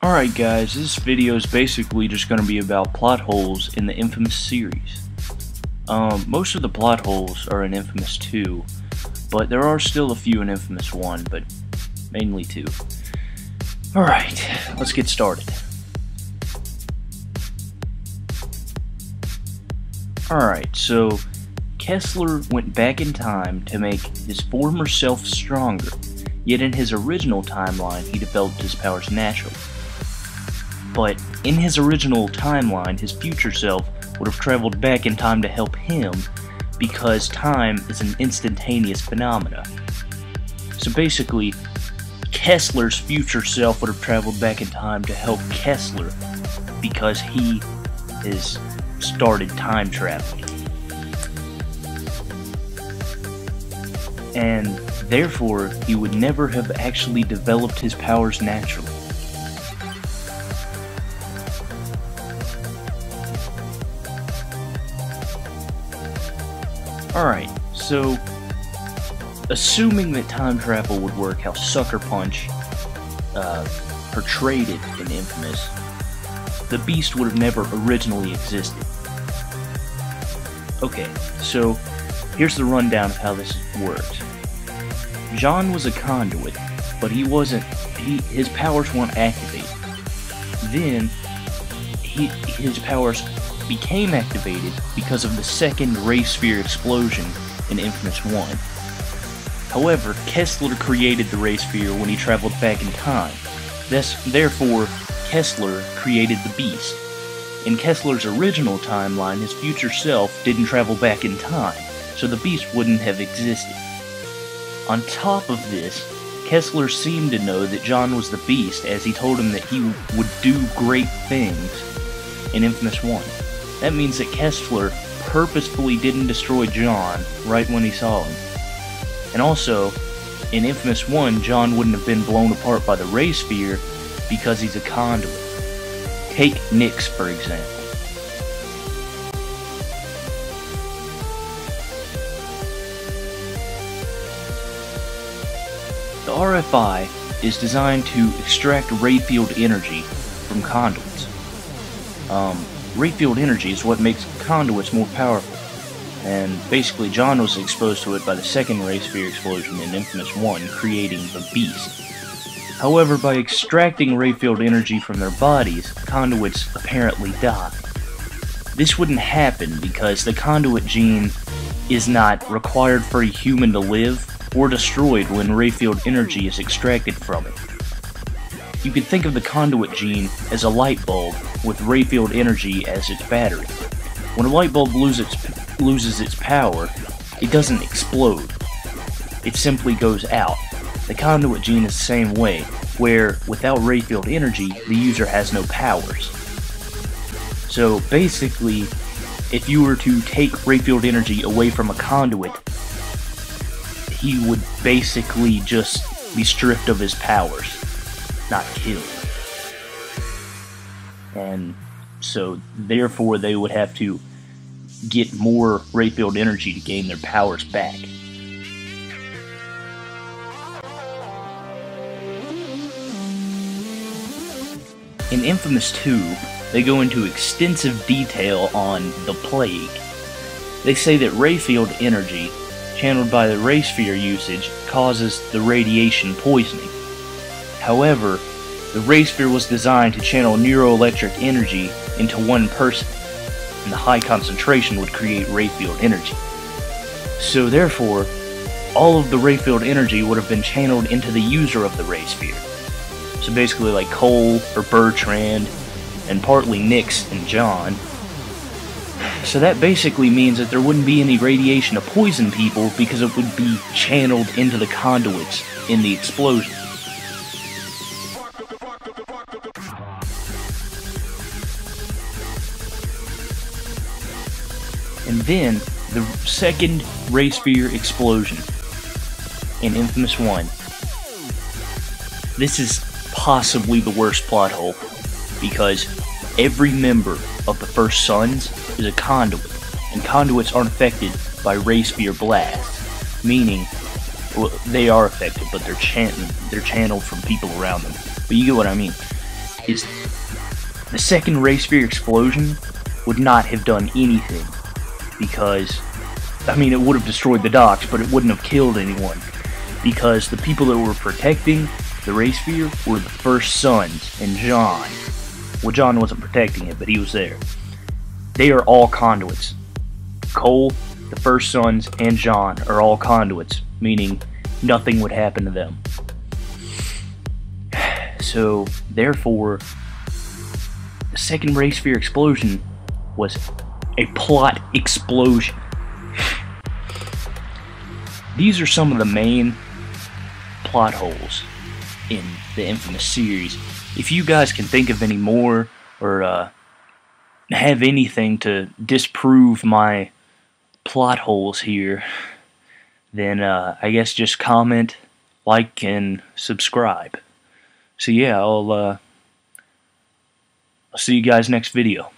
Alright guys, this video is basically just going to be about plot holes in the InFamous series. Most of the plot holes are in InFamous 2, but there are still a few in InFamous 1, but mainly 2. Alright, let's get started. Alright, so Kessler went back in time to make his former self stronger, yet in his original timeline he developed his powers naturally. But in his original timeline, his future self would have traveled back in time to help him because time is an instantaneous phenomena. So basically, Kessler's future self would have traveled back in time to help Kessler because he has started time traveling. And therefore, he would never have actually developed his powers naturally. Alright, so assuming that time travel would work how Sucker Punch portrayed it in InFamous, the Beast would have never originally existed. Okay, so here's the rundown of how this works. John was a conduit, but his powers weren't activated. Then, his powers became activated because of the second ray sphere explosion in InFamous 1. However, Kessler created the ray sphere when he traveled back in time. Therefore, Kessler created the Beast. In Kessler's original timeline, his future self didn't travel back in time, so the Beast wouldn't have existed. On top of this, Kessler seemed to know that John was the Beast, as he told him that he would do great things in InFamous 1. That means that Kessler purposefully didn't destroy John right when he saw him. And also, in InFamous 1, John wouldn't have been blown apart by the ray sphere because he's a conduit. Take Nyx, for example. The RFI is designed to extract ray field energy from conduits. Ray field energy is what makes conduits more powerful, and basically John was exposed to it by the second ray sphere explosion in InFamous 1, creating the Beast. However, by extracting ray field energy from their bodies, conduits apparently die. This wouldn't happen because the conduit gene is not required for a human to live or destroyed when ray field energy is extracted from it. You can think of the conduit gene as a light bulb with ray field energy as its battery. When a light bulb loses its power, it doesn't explode. It simply goes out. The conduit gene is the same way, where without ray field energy, the user has no powers. So basically, if you were to take ray field energy away from a conduit, he would basically just be stripped of his powers, not killed. And so therefore they would have to get more ray field energy to gain their powers back. In InFamous 2, they go into extensive detail on the plague. They say that ray field energy, channeled by the ray sphere usage, causes the radiation poisoning. However, the ray sphere was designed to channel neuroelectric energy into one person, and the high concentration would create ray field energy. So therefore, all of the ray field energy would have been channeled into the user of the ray sphere. So basically like Cole or Bertrand, and partly Nyx and John. So that basically means that there wouldn't be any radiation to poison people because it would be channeled into the conduits in the explosion. And then, the second ray sphere explosion in InFamous 1. This is possibly the worst plot hole, because every member of the First Sons is a conduit, and conduits aren't affected by ray sphere blasts, meaning, well, they are affected, but they're channeled from people around them. But you get what I mean. is the second ray sphere explosion would not have done anything, because, I mean, it would have destroyed the docks, but it wouldn't have killed anyone, because the people that were protecting the ray sphere were the First Sons and John. Well, John wasn't protecting it, but he was there. They are all conduits. Cole, the First Sons, and John are all conduits, meaning nothing would happen to them. So, therefore, the second ray sphere explosion was a plot explosion. These are some of the main plot holes in the InFamous series. If you guys can think of any more, or have anything to disprove my plot holes here, then I guess just comment, like, and subscribe. So yeah, I'll see you guys next video.